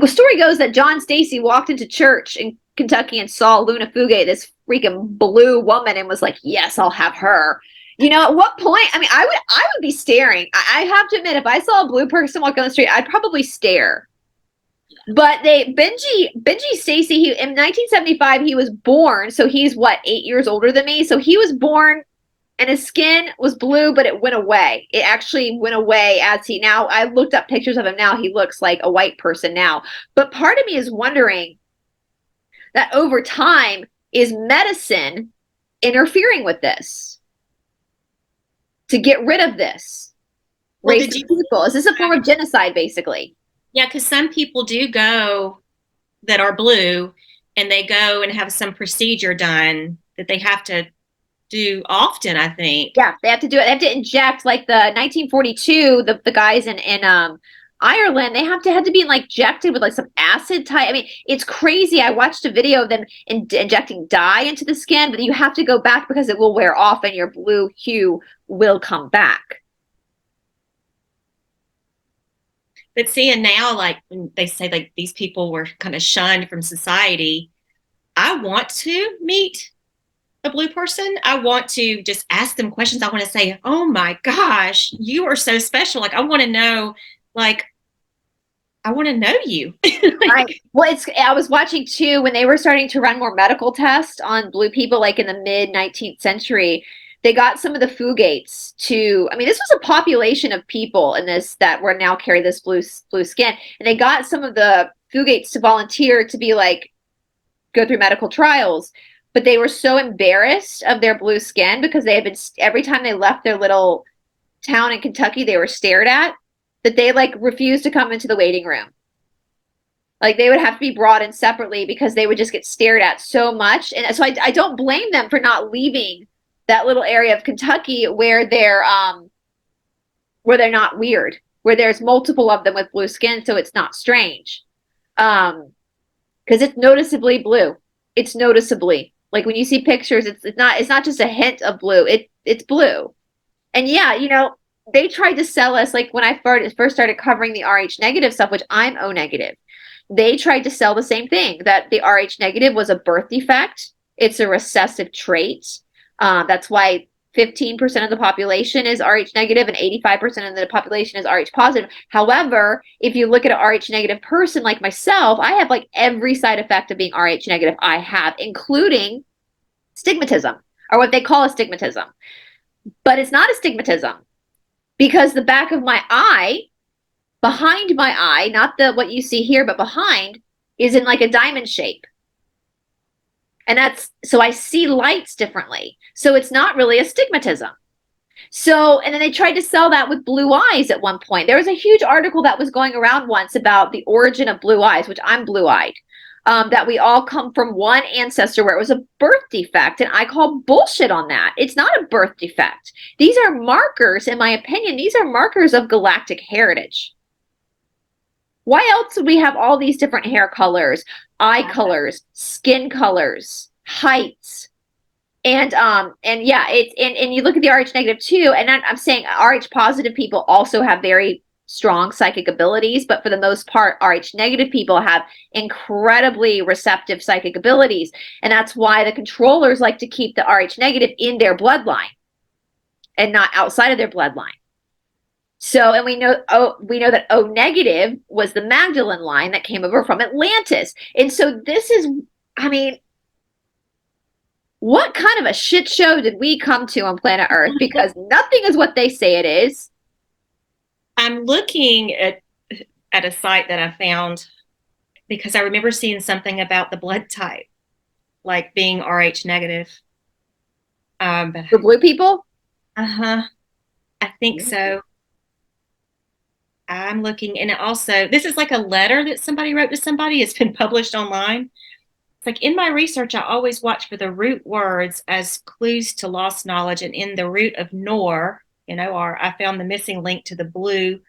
story goes that John Stacy walked into church in Kentucky and saw Luna Fugate, this freaking blue woman, and was like, "Yes, I'll have her." At what point? I mean, I would be staring. I have to admit, if I saw a blue person walk on the street, I'd probably stare. But Benji Stacy, in 1975 he was born, so he's what, 8 years older than me. So he was born and his skin was blue, but it went away. It actually went away as now I looked up pictures of him now. He looks like a white person now. But part of me is wondering that over time, is medicine interfering with this to get rid of this race of people? Is this a form of genocide, basically? Yeah, because some people do go that are blue and they go and have some procedure done that they have to do often, I think. Yeah, they have to do it. They have to inject, like the 1942, the guys in Ireland, they had to be like injected with like some acid type. I mean, it's crazy. I watched a video of them injecting dye into the skin, but you have to go back because it will wear off and your blue hue will come back. But seeing now, like when they say like these people were kind of shunned from society, I want to meet a blue person, I want to just ask them questions. I want to say, oh my gosh, you are so special. Like, I want to know, like, I want to know you. Right. Like, Well, I was watching too when they were starting to run more medical tests on blue people, like in the mid 19th century. They got some of the Fugates to, I mean, this was a population of people in this that were now carry this blue skin, and they got some of the Fugates to volunteer to be like go through medical trials, but they were so embarrassed of their blue skin because they had been every time they left their little town in Kentucky, they were stared at that they like refused to come into the waiting room. Like they would have to be brought in separately because they would just get stared at so much. And so I don't blame them for not leaving that little area of Kentucky where they're not weird, where there's multiple of them with blue skin, so it's not strange. Because it's noticeably blue. It's noticeably like when you see pictures, it's not just a hint of blue. It's blue. And yeah, they tried to sell us like when I first started covering the Rh negative stuff, which I'm O negative. They tried to sell the same thing that the Rh negative was a birth defect. It's a recessive trait. That's why 15% of the population is Rh negative and 85% of the population is Rh positive. However, if you look at an Rh negative person like myself, I have like every side effect of being Rh negative I have, including stigmatism, or what they call astigmatism. But it's not astigmatism because the back of my eye, behind my eye, not what you see here, but behind, is in like a diamond shape. And so I see lights differently. So it's not really astigmatism. So, and then they tried to sell that with blue eyes at one point. There was a huge article that was going around once about the origin of blue eyes, which I'm blue-eyed, that we all come from one ancestor where it was a birth defect. And I call bullshit on that. It's not a birth defect. These are markers, in my opinion, these are markers of galactic heritage. Why else would we have all these different hair colors, eye colors, skin colors, heights? And yeah, and you look at the Rh negative too, and I'm saying Rh positive people also have very strong psychic abilities, but for the most part, Rh negative people have incredibly receptive psychic abilities, and that's why the controllers like to keep the Rh negative in their bloodline and not outside of their bloodline. So, and we know that O negative was the Magdalene line that came over from Atlantis. And so this is, I mean, what kind of a shit show did we come to on planet Earth? Because nothing is what they say it is. I'm looking at a site that I found because I remember seeing something about the blood type, like being Rh negative. For blue people? I think so. I'm looking, and also, this is like a letter that somebody wrote to somebody. It's been published online. It's like, in my research, I always watch for the root words as clues to lost knowledge. And in the root of Nor, N-O-R, I found the missing link to the blue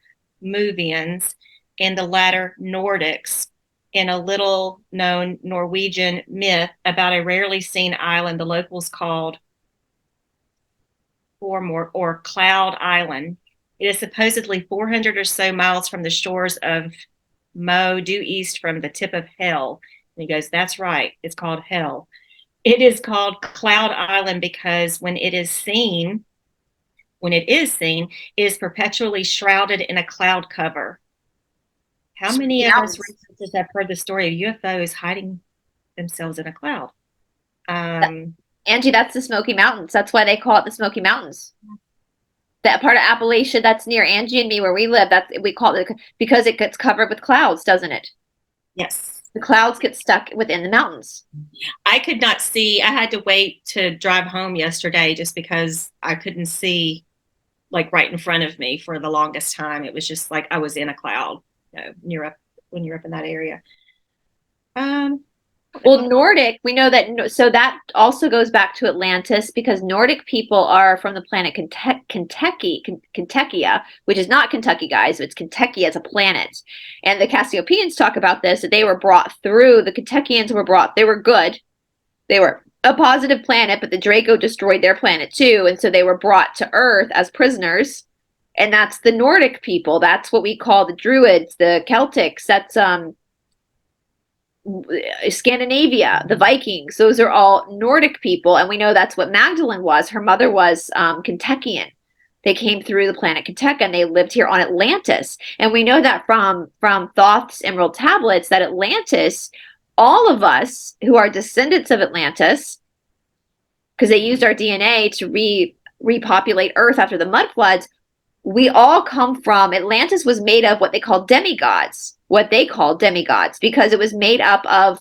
Movians and the latter Nordics in a little known Norwegian myth about a rarely seen island the locals called Formor or Cloud Island. It is supposedly 400 or so miles from the shores of Mo, due east from the tip of Hell. And he goes, that's right. It's called Hell. It is called Cloud Island because when it is seen, it is perpetually shrouded in a cloud cover. How many of us researchers have heard the story of UFOs hiding themselves in a cloud? Angie, that's the Smoky Mountains. That's why they call it the Smoky Mountains. That part of Appalachia that's near Angie and me where we live, we call it because it gets covered with clouds, doesn't it? Yes. The clouds get stuck within the mountains. I could not see. I had to wait to drive home yesterday just because I couldn't see like right in front of me for the longest time. It was just like I was in a cloud, when you're up in that area. Well, Nordic, we know that, so that also goes back to Atlantis because Nordic people are from the planet Kentuckia, which is not Kentucky, guys. It's Kentucky as a planet. And the Cassiopeans talk about this, that they were brought through, the Kentuckians they were good. They were a positive planet, but the Draco destroyed their planet too. And so they were brought to Earth as prisoners. And that's the Nordic people. That's what we call the Druids, the Celtics. That's, Scandinavia, the Vikings, those are all Nordic people. And we know that's what Magdalene was. Her mother was Kentuckian. They came through the planet Kentucky and they lived here on Atlantis. And we know that from Thoth's Emerald Tablets that Atlantis, all of us who are descendants of Atlantis, because they used our DNA to repopulate Earth after the mud floods, we all come from Atlantis was made of what they call demigods, because it was made up of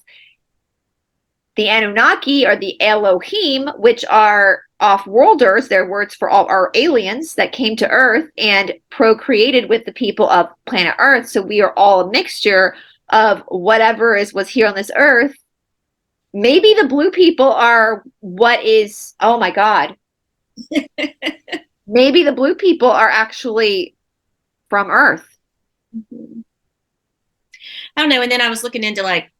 the Anunnaki or the Elohim, which are off-worlders. They're words for all our aliens that came to Earth and procreated with the people of planet Earth. So we are all a mixture of whatever was here on this Earth. Maybe the blue people are what is, oh my God. Maybe the blue people are actually from Earth. Mm-hmm. I don't know. And then I was looking into like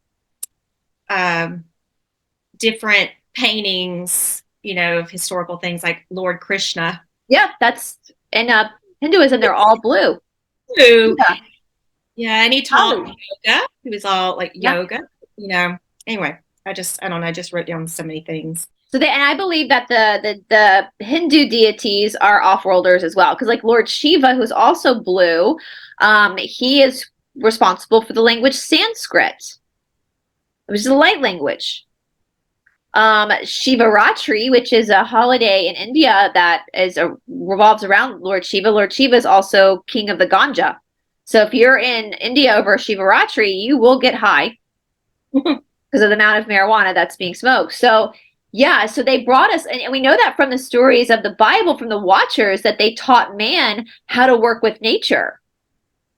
different paintings, of historical things like Lord Krishna. Yeah, that's in Hinduism. They're all blue. Who, yeah, and he taught Oh. yoga. He was all like Yeah. yoga. Anyway, I don't know. I just wrote down so many things. So and I believe that the Hindu deities are off-worlders as well, because like Lord Shiva, who's also blue, he is responsible for the language Sanskrit, which is a light language. Shivaratri, which is a holiday in India that revolves around Lord Shiva. Lord Shiva is also king of the ganja. So if you're in India over Shivaratri, you will get high because of the amount of marijuana that's being smoked. So yeah, so they brought us, and we know that from the stories of the Bible, from the Watchers, that they taught man how to work with nature.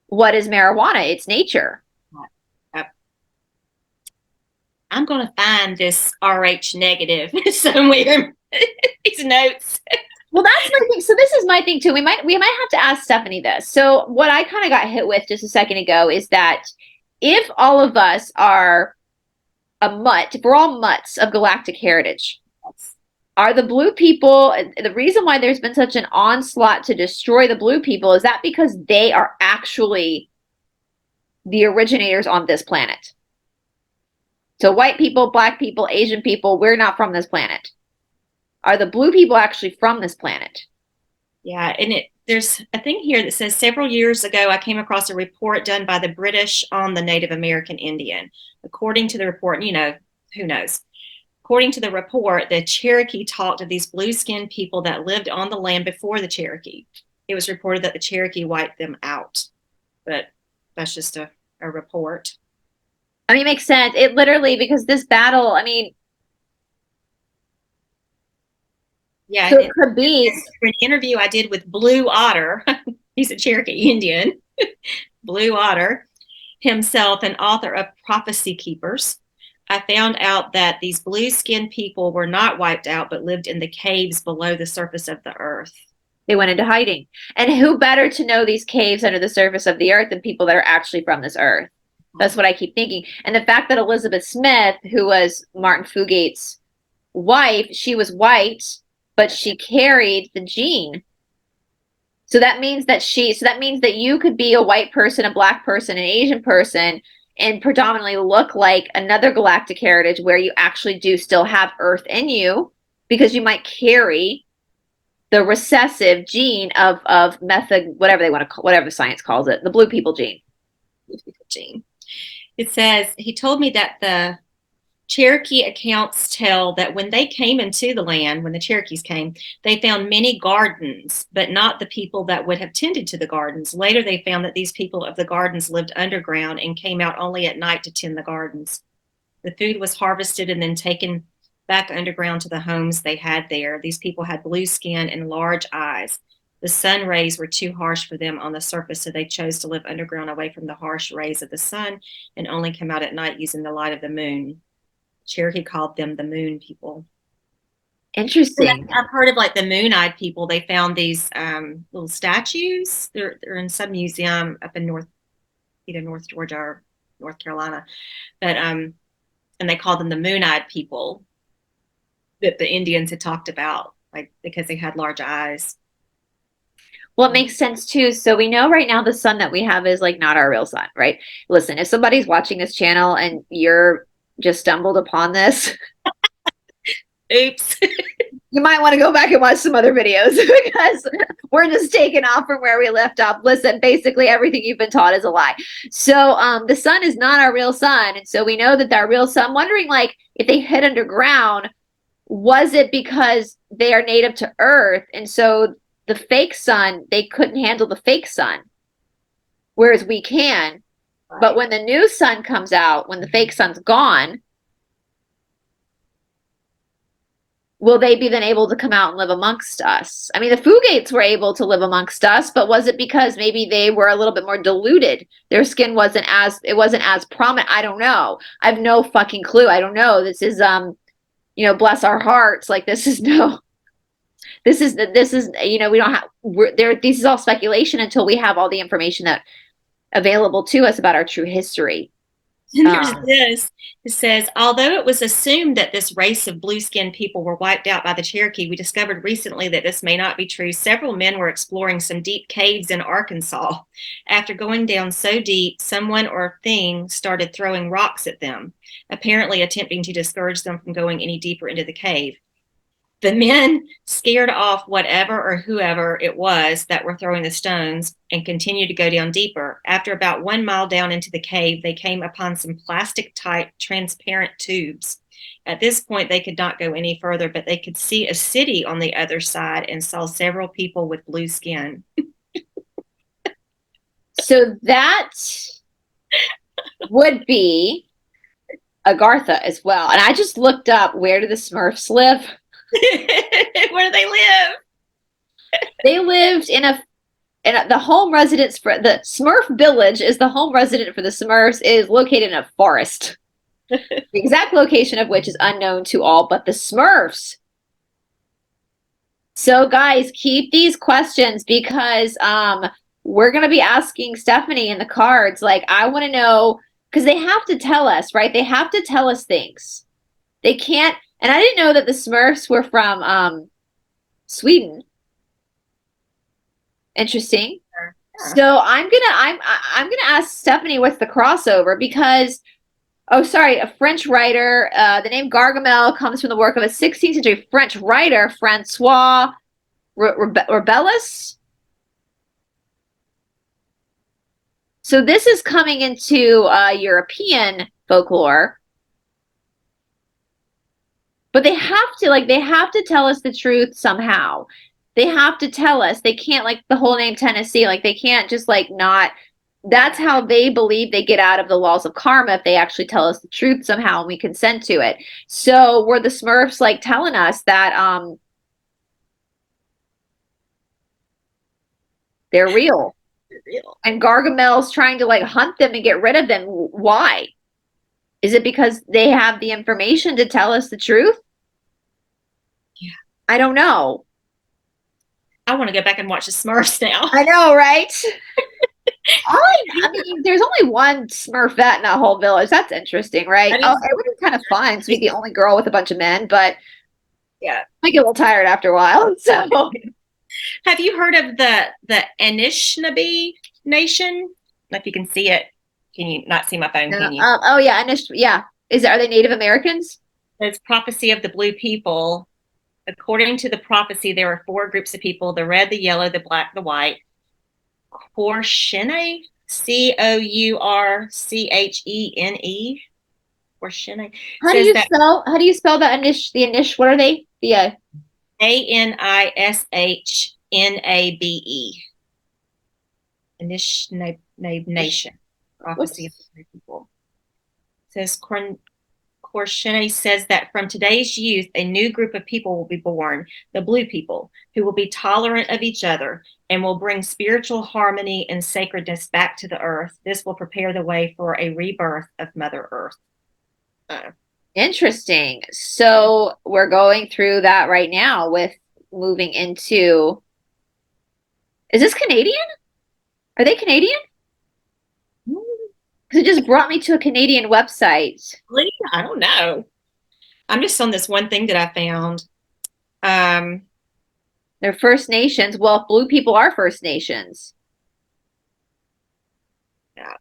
What is marijuana? It's nature. I'm going to find this RH negative somewhere. These notes. Well, that's my thing. So this is my thing too. We might have to ask Stephanie this. So what I kind of got hit with just a second ago is that if all of us are if we're all mutts of galactic heritage, are the blue people, the reason why there's been such an onslaught to destroy the blue people, is that because they are actually the originators on this planet? So white people, black people, Asian people, we're not from this planet. Are the blue people actually from this planet? Yeah, and there's a thing here that says several years ago I came across a report done by the British on the Native American Indian. According to the report, who knows? According to the report, the Cherokee talked to these blue-skinned people that lived on the land before the Cherokee. It was reported that the Cherokee wiped them out, but that's just a report. I mean, it makes sense. It literally, because this battle, I mean, yeah, so it could be an interview I did with Blue Otter. He's a Cherokee Indian. Blue Otter himself, an author of Prophecy Keepers. I found out that these blue-skinned people were not wiped out, but lived in the caves below the surface of the earth. They went into hiding. And who better to know these caves under the surface of the earth than people that are actually from this earth? That's what I keep thinking. And the fact that Elizabeth Smith, who was Martin Fugate's wife, she was white, but she carried the gene. So that means that you could be a white person, a black person, an Asian person, and predominantly look like another galactic heritage where you actually do still have earth in you, because you might carry the recessive gene of method, whatever they want to call, whatever science calls it, the blue people gene. Gene. It says, he told me that the Cherokee accounts tell that when they came into the land, when the Cherokees came, they found many gardens, but not the people that would have tended to the gardens. Later, they found that these people of the gardens lived underground and came out only at night to tend the gardens. The food was harvested and then taken back underground to the homes they had there. These people had blue skin and large eyes. The sun rays were too harsh for them on the surface, so they chose to live underground away from the harsh rays of the sun and only come out at night using the light of the moon. Cherokee called them the moon people. Interesting. I've heard of like the moon-eyed people. They found these little statues. They're in some museum up in either North Georgia or North Carolina. But and they called them the moon-eyed people that the Indians had talked about, like because they had large eyes. Well, it makes sense too. So we know right now the sun that we have is like not our real sun, right? Listen, if somebody's watching this channel and you're just stumbled upon this, Oops. you might want to go back and watch some other videos because we're just taking off from where we left off. Listen, basically everything you've been taught is a lie. So the sun is not our real sun. And so we know that our real sun, I'm wondering like if they hid underground, was it because they are native to Earth? And so the fake sun, they couldn't handle the fake sun, whereas we can. But when the new sun comes out, when the fake sun's gone, will they be then able to come out and live amongst us? I mean, the Fugates were able to live amongst us, but was it because maybe they were a little bit more diluted? Their skin wasn't as prominent. I don't know. I have no fucking clue. I don't know. This is bless our hearts. Like this is we don't have this is all speculation until we have all the information that available to us about our true history. And there's this. It says, although it was assumed that this race of blue-skinned people were wiped out by the Cherokee, we discovered recently that this may not be true. Several men were exploring some deep caves in Arkansas. After going down so deep, someone or thing started throwing rocks at them, apparently attempting to discourage them from going any deeper into the cave. The men scared off whatever or whoever it was that were throwing the stones and continued to go down deeper. After about 1 mile down into the cave, they came upon some plastic-type transparent tubes. At this point, they could not go any further, but they could see a city on the other side and saw several people with blue skin. So that would be Agartha as well. And I just looked up, where do the Smurfs live? Where do they live? They lived in the home residence for the Smurf village is the home resident for the Smurfs is located in a forest. The exact location of which is unknown to all but the Smurfs. So guys, keep these questions because we're going to be asking Stephanie in the cards. Like, I want to know, because they have to tell us, right? They have to tell us things. They can't. And I didn't know that the Smurfs were from Sweden. Interesting. Yeah. So I'm gonna ask Stephanie what's the crossover because a French writer. The name Gargamel comes from the work of a 16th century French writer, Francois Rabelais. So this is coming into European folklore. But they have to tell us the truth somehow. They have to tell us. They can't, like the whole name Tennessee, like they can't just like not. That's how they believe they get out of the laws of karma if they actually tell us the truth somehow and we consent to it. So were the Smurfs like telling us that they're real? They're real. And Gargamel's trying to like hunt them and get rid of them. Why? Is it because they have the information to tell us the truth? Yeah. I don't know. I want to go back and watch the Smurfs now. I know, right? I mean, there's only one Smurfette in that whole village. That's interesting, right? It would be kind of fun to be the only girl with a bunch of men, but yeah, I get a little tired after a while. So, have you heard of the Anishinaabe Nation? I don't know if you can see it. Can you not see my phone? Can you? Oh yeah, yeah. Are they Native Americans? It's prophecy of the blue people. According to the prophecy, there are 4 groups of people: the red, the yellow, the black, the white. Courchene, Courchene. Courchene. How do you spell the Anish? What are they? The Anishnabe. Anishinaabe Nation. Prophecy of the blue people. It says Courchene says that from today's youth, a new group of people will be born, the blue people, who will be tolerant of each other and will bring spiritual harmony and sacredness back to the earth. This will prepare the way for a rebirth of Mother Earth. Interesting. So we're going through that right now with moving into. Is this Canadian? Are they Canadian? Because it just brought me to a Canadian website. Really? I don't know. I'm just on this one thing that I found. They're First Nations. Well, blue people are First Nations. Yeah.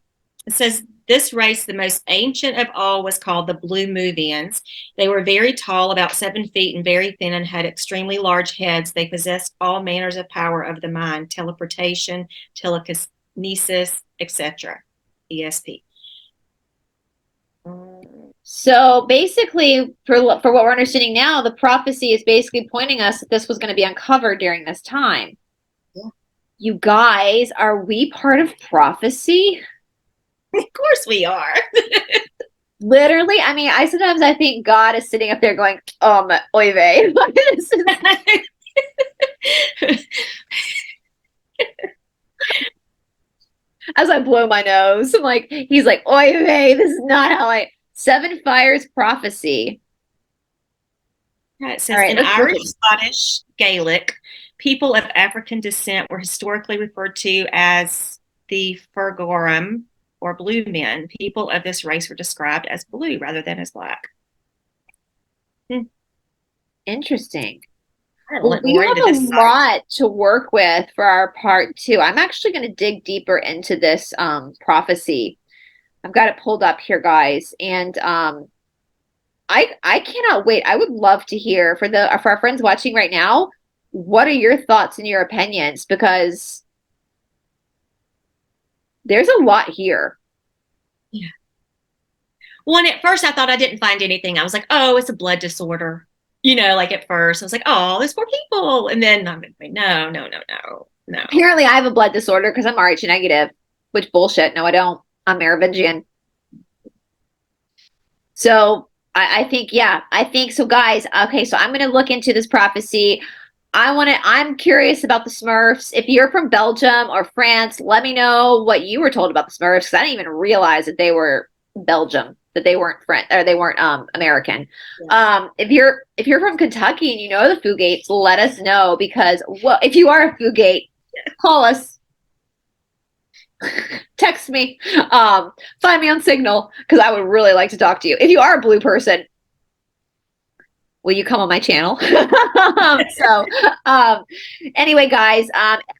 It says this race, the most ancient of all, was called the Blue Movians. They were very tall, about 7 feet, and very thin, and had extremely large heads. They possessed all manners of power of the mind, teleportation, telekinesis, etc. ESP. So basically, for what we're understanding now, the prophecy is basically pointing us that this was going to be uncovered during this time. Yeah. You guys, are we part of prophecy? Of course we are. Literally, I mean, I think God is sitting up there going, oy vey. As I blow my nose, I'm like, he's like, oy vey, this is not how I. Seven Fires prophecy. It says in Irish, Scottish, Gaelic, people of African descent were historically referred to as the Fergorum or blue men. People of this race were described as blue rather than as black. Interesting. Well, we have a lot to work with for our part two. I'm actually going to dig deeper into this prophecy. I've got it pulled up here, guys, and I cannot wait. I would love to hear for our friends watching right now. What are your thoughts and your opinions? Because there's a lot here. Yeah. Well, and at first I thought I didn't find anything. I was like, oh, it's a blood disorder. You know, like at first I was like, oh, there's 4 people. And then I'm like, no. Apparently I have a blood disorder because I'm Rh negative, which bullshit. No, I don't. I'm Merovingian. So I think, yeah, I think so, guys. Okay, so I'm going to look into this prophecy. I'm curious about the Smurfs. If you're from Belgium or France, let me know what you were told about the Smurfs, because I didn't even realize that they were Belgium, that they weren't French, or they weren't American. Yeah. If you're from Kentucky and you know the Fugates, let us know, because if you are a Fugate, call us. Text me, find me on Signal, because I would really like to talk to you. If you are a blue person, will you come on my channel? Anyway, guys,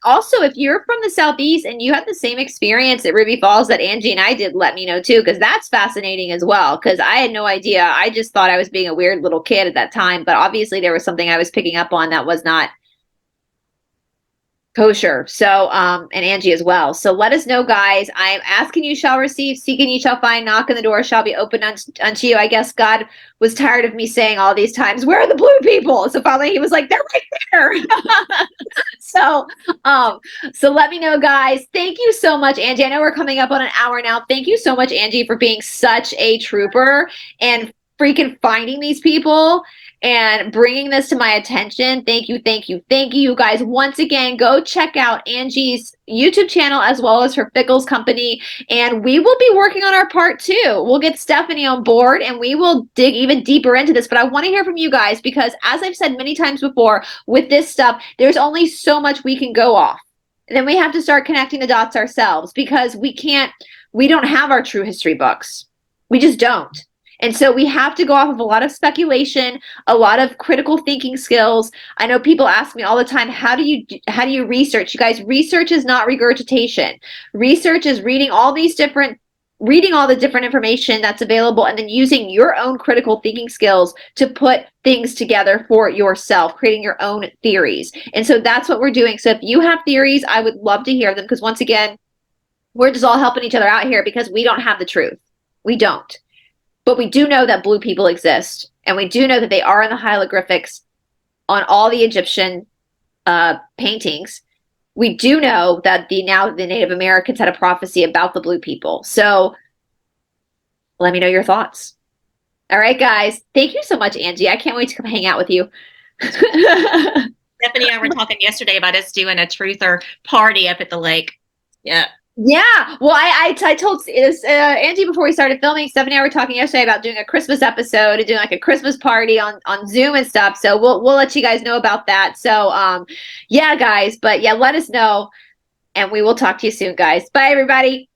also, if you're from the Southeast and you had the same experience at Ruby Falls that Angie and I did, let me know too, because that's fascinating as well, because I had no idea. I just thought I was being a weird little kid at that time, but obviously there was something I was picking up on that was not kosher. So, and Angie as well. So let us know, guys. I'm asking, you shall receive, seeking, you shall find, knock, and the door shall be opened unto you. I guess God was tired of me saying all these times, where are the blue people? So finally he was like, they're right there. So let me know, guys. Thank you so much, Angie. I know we're coming up on an hour now. Thank you so much, Angie, for being such a trooper and freaking finding these people and bringing this to my attention. Thank you, you guys. Once again, go check out Angie's YouTube channel as well as her Pickles company, and we will be working on our part two. We'll get Stephanie on board and we will dig even deeper into this, but I want to hear from you guys, because as I've said many times before, with this stuff, there's only so much we can go off. And then we have to start connecting the dots ourselves, because we don't have our true history books. We just don't. And so we have to go off of a lot of speculation, a lot of critical thinking skills. I know people ask me all the time, how do you research? You guys, research is not regurgitation. Research is reading all the different information that's available and then using your own critical thinking skills to put things together for yourself, creating your own theories. And so that's what we're doing. So if you have theories, I would love to hear them, because once again, we're just all helping each other out here, because we don't have the truth. We don't. But we do know that blue people exist, and we do know that they are in the hieroglyphics on all the Egyptian paintings. We do know that the Native Americans had a prophecy about the blue people. So let me know your thoughts. All right, guys. Thank you so much, Angie. I can't wait to come hang out with you. Stephanie and I were talking yesterday about us doing a truther party up at the lake. Yeah. Yeah, well, I told Angie before we started filming. Stephanie and I were talking yesterday about doing a Christmas episode and doing like a Christmas party on Zoom and stuff. So we'll let you guys know about that. So yeah, guys, but yeah, let us know, and we will talk to you soon, guys. Bye, everybody.